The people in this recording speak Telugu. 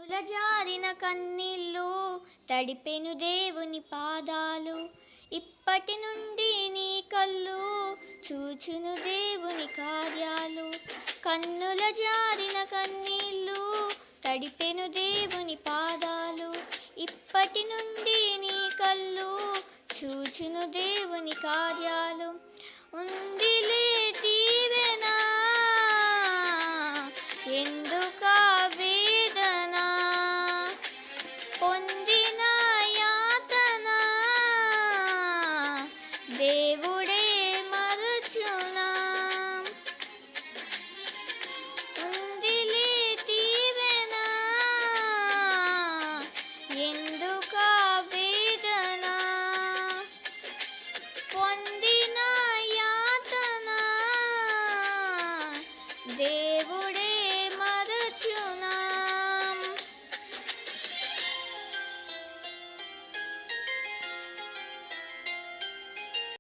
కన్నుల జారిన కన్నీళ్ళు తడిపెను దేవుని పాదాలు. ఇప్పటి నుండి నీ కళ్ళు చూచును దేవుని కార్యాలు. కన్నుల జారిన కన్నీళ్ళు తడిపెను దేవుని పాదాలు. ఇప్పటి నుండి నీ కళ్ళు చూచును దేవుని కార్యాలు. ఉందిలే దీవెన